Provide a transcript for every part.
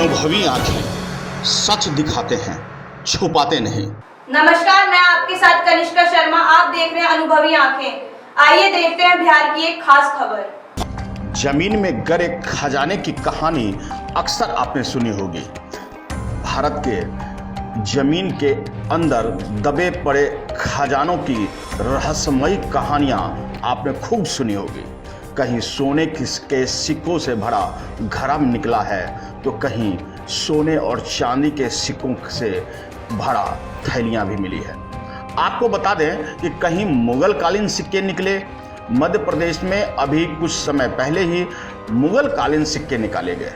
अनुभवी आंखें सच दिखाते हैं, छुपाते नहीं। नमस्कार, मैं आपके साथ कनिष्का शर्मा। आप देख रहे हैं अनुभवी आंखें। आइए देखते हैं बिहार की एक खास खबर। जमीन में गड़े खजाने की कहानी अक्सर आपने सुनी होगी। भारत के जमीन के अंदर दबे पड़े खजानों की रहस्यमयी कहानियां आपने खूब सुनी होगी। कहीं सोने के सिक्कों से भरा घड़ा निकला है तो कहीं सोने और चांदी के सिक्कों से भरा थैलियां भी मिली है। आपको बता दें कि कहीं मुगल कालीन सिक्के निकले। मध्य प्रदेश में अभी कुछ समय पहले ही मुगल कालीन सिक्के निकाले गए।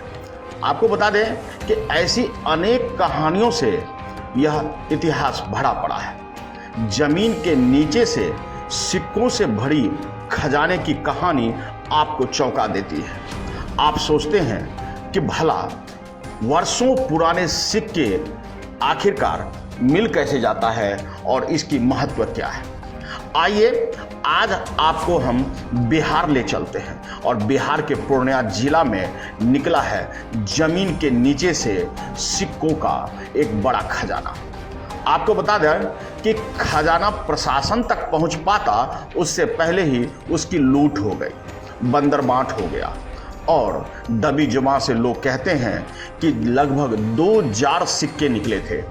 आपको बता दें कि ऐसी अनेक कहानियों से यह इतिहास भरा पड़ा है। जमीन के नीचे से सिक्कों से भरी खजाने की कहानी आपको चौंका देती है। आप सोचते हैं कि भला वर्षों पुराने सिक्के आखिरकार मिल कैसे जाता है और इसकी महत्व क्या है। आइए आज आपको हम बिहार ले चलते हैं और बिहार के पूर्णिया जिला में निकला है जमीन के नीचे से सिक्कों का एक बड़ा खजाना। आपको बता दें कि खजाना प्रशासन तक पहुंच पाता उससे पहले ही उसकी लूट हो गई, बंदरबांट हो गया। और दबी जुबान से लोग कहते हैं कि लगभग 2 जार सिक्के निकले थे।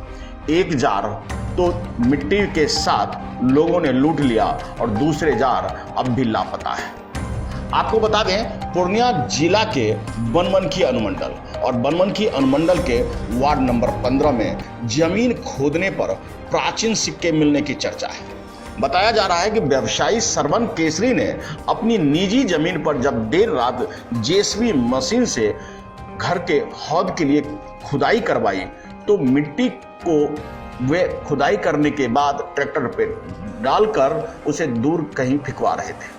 एक जार तो मिट्टी के साथ लोगों ने लूट लिया और दूसरे जार अब भी लापता है। आपको बता दें पूर्णिया जिला के बनमनखी अनुमंडल और बनमनखी अनुमंडल के वार्ड नंबर 15 में जमीन खोदने पर प्राचीन सिक्के मिलने की चर्चा है। बताया जा रहा है कि व्यवसायी श्रवण केसरी ने अपनी निजी जमीन पर जब देर रात जेसीबी मशीन से घर के हौद के लिए खुदाई करवाई तो मिट्टी को वे खुदाई करने के बाद ट्रैक्टर पे डालकर उसे दूर कहीं फेंकवा रहे थे।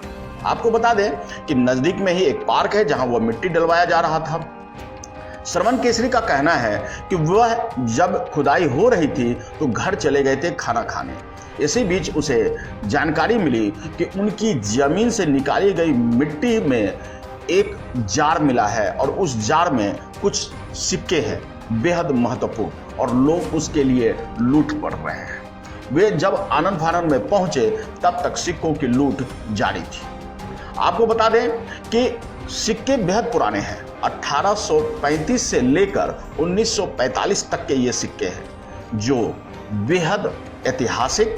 आपको बता दें कि नजदीक में ही एक पार्क है जहां वह मिट्टी डलवाया जा रहा था। श्रवण केसरी का कहना है कि वह जब खुदाई हो रही थी तो घर चले गए थे खाना खाने। इसी बीच उसे जानकारी मिली कि उनकी जमीन से निकाली गई मिट्टी में एक जार मिला है और उस जार में कुछ सिक्के हैं बेहद महत्वपूर्ण और लोग उसके लिए लूट पड़ रहे हैं। वे जब आनंद फानंद में पहुंचे तब तक सिक्कों की लूट जारी थी। आपको बता दें कि सिक्के बेहद पुराने हैं। 1835 से लेकर 1945 तक के ये सिक्के हैं जो बेहद ऐतिहासिक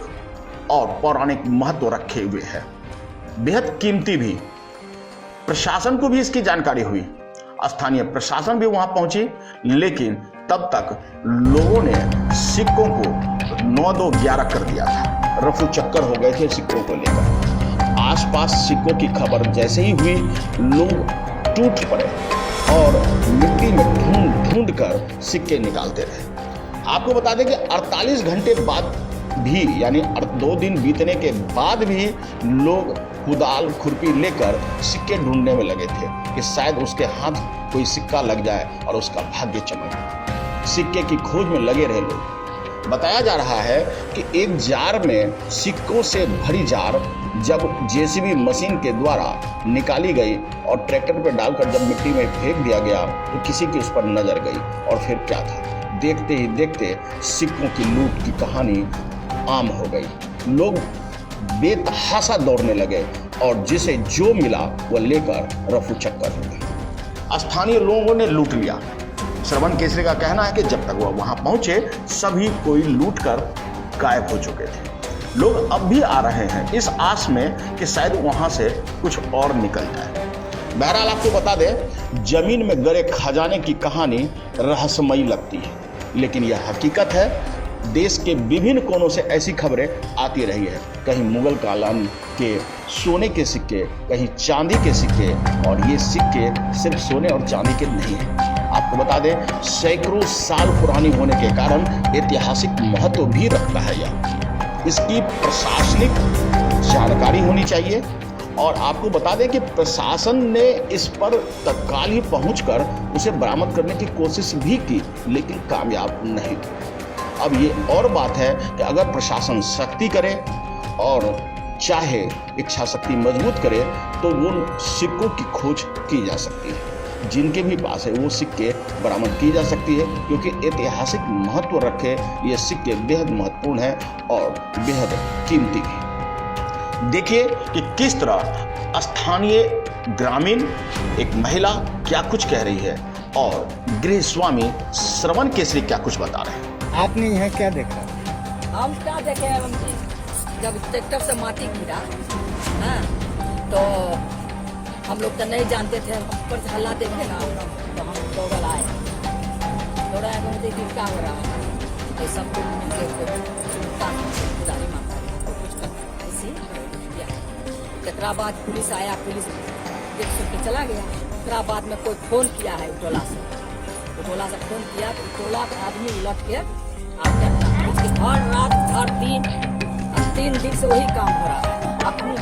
और पौराणिक महत्व रखे हुए हैं, बेहद कीमती भी। प्रशासन को भी इसकी जानकारी हुई, स्थानीय प्रशासन भी वहां पहुंची, लेकिन तब तक लोगों ने सिक्कों को 9-2-11 कर दिया था। रफू चक्कर हो गए थे सिक्कों को लेकर। आसपास सिक्कों की खबर जैसे ही हुई लोग टूट पड़े और मिट्टी में ढूंढ कर सिक्के निकालते रहे। आपको बता दें कि 48 घंटे बाद भी यानी 2 दिन बीतने के बाद भी लोग कुदाल खुरपी लेकर सिक्के ढूंढने में लगे थे कि शायद उसके हाथ कोई सिक्का लग जाए और उसका भाग्य चमके। सिक्के की खोज में लगे रहे लोग। बताया जा रहा है कि एक जार में सिक्कों से भरी जार जब जेसीबी मशीन के द्वारा निकाली गई और ट्रैक्टर पर डालकर जब मिट्टी में फेंक दिया गया तो किसी की उस पर नजर गई और फिर क्या था, देखते ही देखते सिक्कों की लूट की कहानी आम हो गई। लोग बेतहाशा दौड़ने लगे और जिसे जो मिला वह लेकर रफू चक्कर हो गए। स्थानीय लोगों ने लूट लिया। श्रवण केसरी का कहना है कि जब तक वह वहां पहुंचे सभी कोई लूट कर गायब हो चुके थे। लोग अब भी आ रहे हैं इस आस में कि शायद वहां से कुछ और निकल जाए। बहरहाल आपको बता दें जमीन में गड़े खजाने की कहानी रहस्यमयी लगती है, लेकिन यह हकीकत है। देश के विभिन्न कोनों से ऐसी खबरें आती रही है। कहीं मुगल कालीन के सोने के सिक्के, कहीं चांदी के सिक्के, और ये सिक्के सिर्फ सोने और चांदी के नहीं हैं। आपको बता दें सैकड़ों साल पुरानी होने के कारण ऐतिहासिक महत्व भी रखता है यह। इसकी प्रशासनिक जानकारी होनी चाहिए और आपको बता दें कि प्रशासन ने इस पर तत्काल ही पहुंचकर उसे बरामद करने की कोशिश भी की, लेकिन कामयाब नहीं। अब ये और बात है कि अगर प्रशासन सख्ती करे और चाहे इच्छा शक्ति मजबूत करे तो वो सिक्कों की खोज की जा सकती है। जिनके भी पास है वो सिक्के बरामद की जा सकती है, क्योंकि ऐतिहासिक महत्व रखे ये सिक्के बेहद महत्वपूर्ण हैं और बेहद कीमती भी। देखिए कि किस तरह स्थानीय ग्रामीण एक महिला क्या कुछ कह रही है और गृह स्वामी श्रवण केसरी क्या कुछ बता रहे हैं। आपने यहाँ क्या देखा? हम क्या देखे हम जब ट्रैक्टर से माटी गिरा हाँ, तो हम लोग तो नहीं जानते थे, ऊपर से हल्ला देखे ना तो हम दौड़ आए देखिए क्या हो रहा है, तो सब लोग मिलके गुजारी माता तो कुछ ऐसी तकरा बाद पुलिस आया, पुलिस देख सुन के चला गया। तकरा बाद में कोई फोन किया है टोला से फोन किया तो टोला का आदमी उलट के हर रात हर दिन 3 दिन से वही काम हो रहा है। अपनी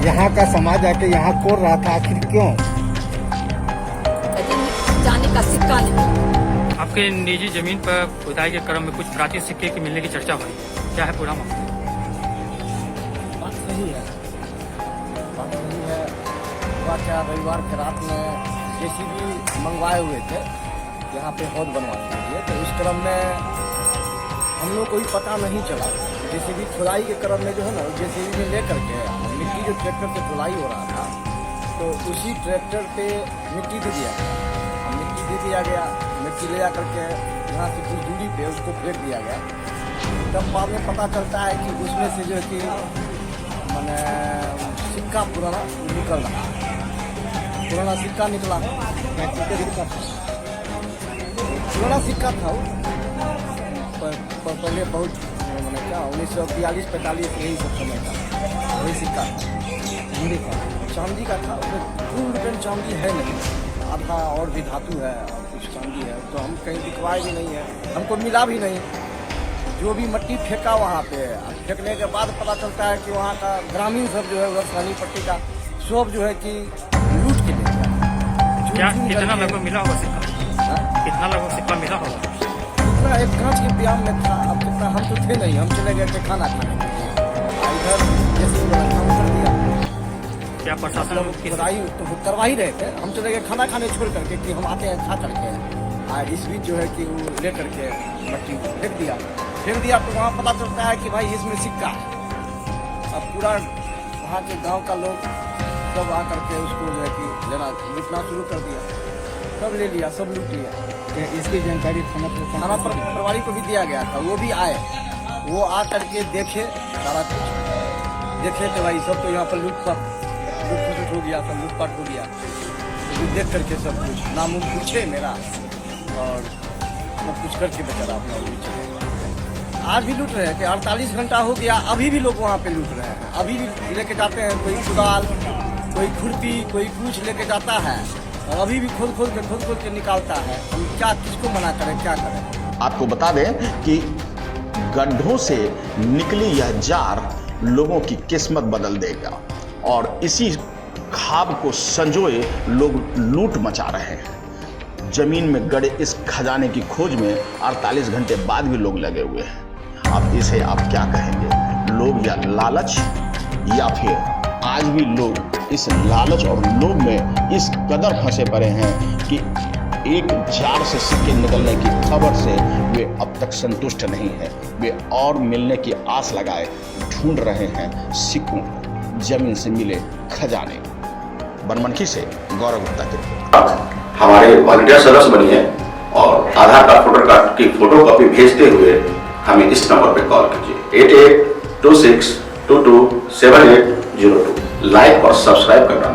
यहाँ का समाज आके यहाँ कोर रहा था, आखिर क्यों? लेकिन जाने का सिक्का नहीं। आपके निजी जमीन पर खुदाई के क्रम में कुछ प्राचीन सिक्के के मिलने की चर्चा हुई, क्या है पूरा मामला? बात सही है। हुआ क्या, रविवार के रात में जेसीबी मंगवाए हुए थे यहाँ पे हौद बनवाने के लिए, तो इस क्रम में हम लोग को भी पता नहीं चला। जेसीबी खुदाई के क्रम में जो है ना, जेसीबी में लेकर के मिट्टी जो ट्रैक्टर से खुदाई हो रहा था, तो उसी ट्रैक्टर पे मिट्टी दे दिया गया। मिट्टी दे दिया गया, मिट्टी ले जा करके यहाँ से कुछ दूरी पे उसको फेंक दिया गया। तब बाद में पता चलता है कि उसमें से जो है कि मैंने सिक्का पुराना निकल रहा है, पुराना सिक्का निकला। पुराना सिक्का था पहले बहुत मैंने क्या 1942-45 यही सब समय का वही सिक्का चांदी का था। उसमें 2 चांदी है नहीं, आधा और भी धातु है और कुछ चांदी है, तो हम कहीं दिखवाए भी नहीं है, हमको मिला भी नहीं। जो भी मिट्टी फेंका वहाँ पे, फेंकने के बाद पता चलता है कि वहाँ का ग्रामीण सब जो है उधर सानी पट्टी का सब जो है कि लूट के ले क्या गया। कितना लगभग मिला होगा सिक्का? कितना लगभग सिक्का मिला होगा? इतना एक कांच के ब्याम में था। अब कितना हम तो थे नहीं, हम चले गए थे खाना खाने के लिए। इधर जैसे काम कर दिया, क्या प्रशासन खुदाई तो करवा ही रहे थे, हम चले गए खाना खाने छोड़ करके कि हम आते हैं खा करके। इस बीच जो है कि वो ले करके मट्टी फेंक दिया तो वहाँ पता चलता है कि भाई इसमें सिक्का है। अब पूरा वहाँ के गांव का लोग सब आ करके उसको जो है कि लेना लूटना शुरू कर दिया, सब ले लिया, सब लूट लिया। इसकी जानकारी थाना प्रभारी को भी दिया गया था, वो भी आए, वो आ करके देखे सारा कुछ, देखे तो भाई सब तो यहाँ पर लूटपाट हो गया, सब लूटपाट हो गया। तो देख करके सब कुछ नाम पूछे मेरा और सब कुछ करके बेचारा अपना भी चले। आज भी लूट रहे हैं कि 48 घंटा हो गया, अभी भी लोग वहाँ पे लूट रहे हैं। अभी भी लेके जाते हैं, कोई कुदाल, कोई खुरपी, कोई कुछ लेके जाता है और अभी भी खोल के निकालता है। हम क्या किसको मना करें, क्या करें? आपको बता दें कि गड्ढों से निकली यह जार लोगों की किस्मत बदल देगा और इसी खाब को संजोए लोग लूट मचा रहे हैं। जमीन में गड़े इस खजाने की खोज में 48 घंटे बाद भी लोग लगे हुए हैं। अब इसे आप क्या कहेंगे, लोग या लालच, या फिर आज भी लोग इस लालच और लोभ में इस कदर फंसे पड़े हैं कि एक जार से सिक्के निकलने की खबर से वे अब तक संतुष्ट नहीं हैं। वे और मिलने की आस लगाए ढूंढ रहे हैं सिक्कों, जमीन से मिले खजाने। बनमनखी से गौरव गुप्ता की रिपोर्ट। हमारे वॉलंटियर सदस्य बनिए और आधार कार्ड फोटो कार्ड की फोटोकॉपी भेजते हुए हमें इस नंबर पर कॉल कीजिए 8826227802। लाइक और सब्सक्राइब करना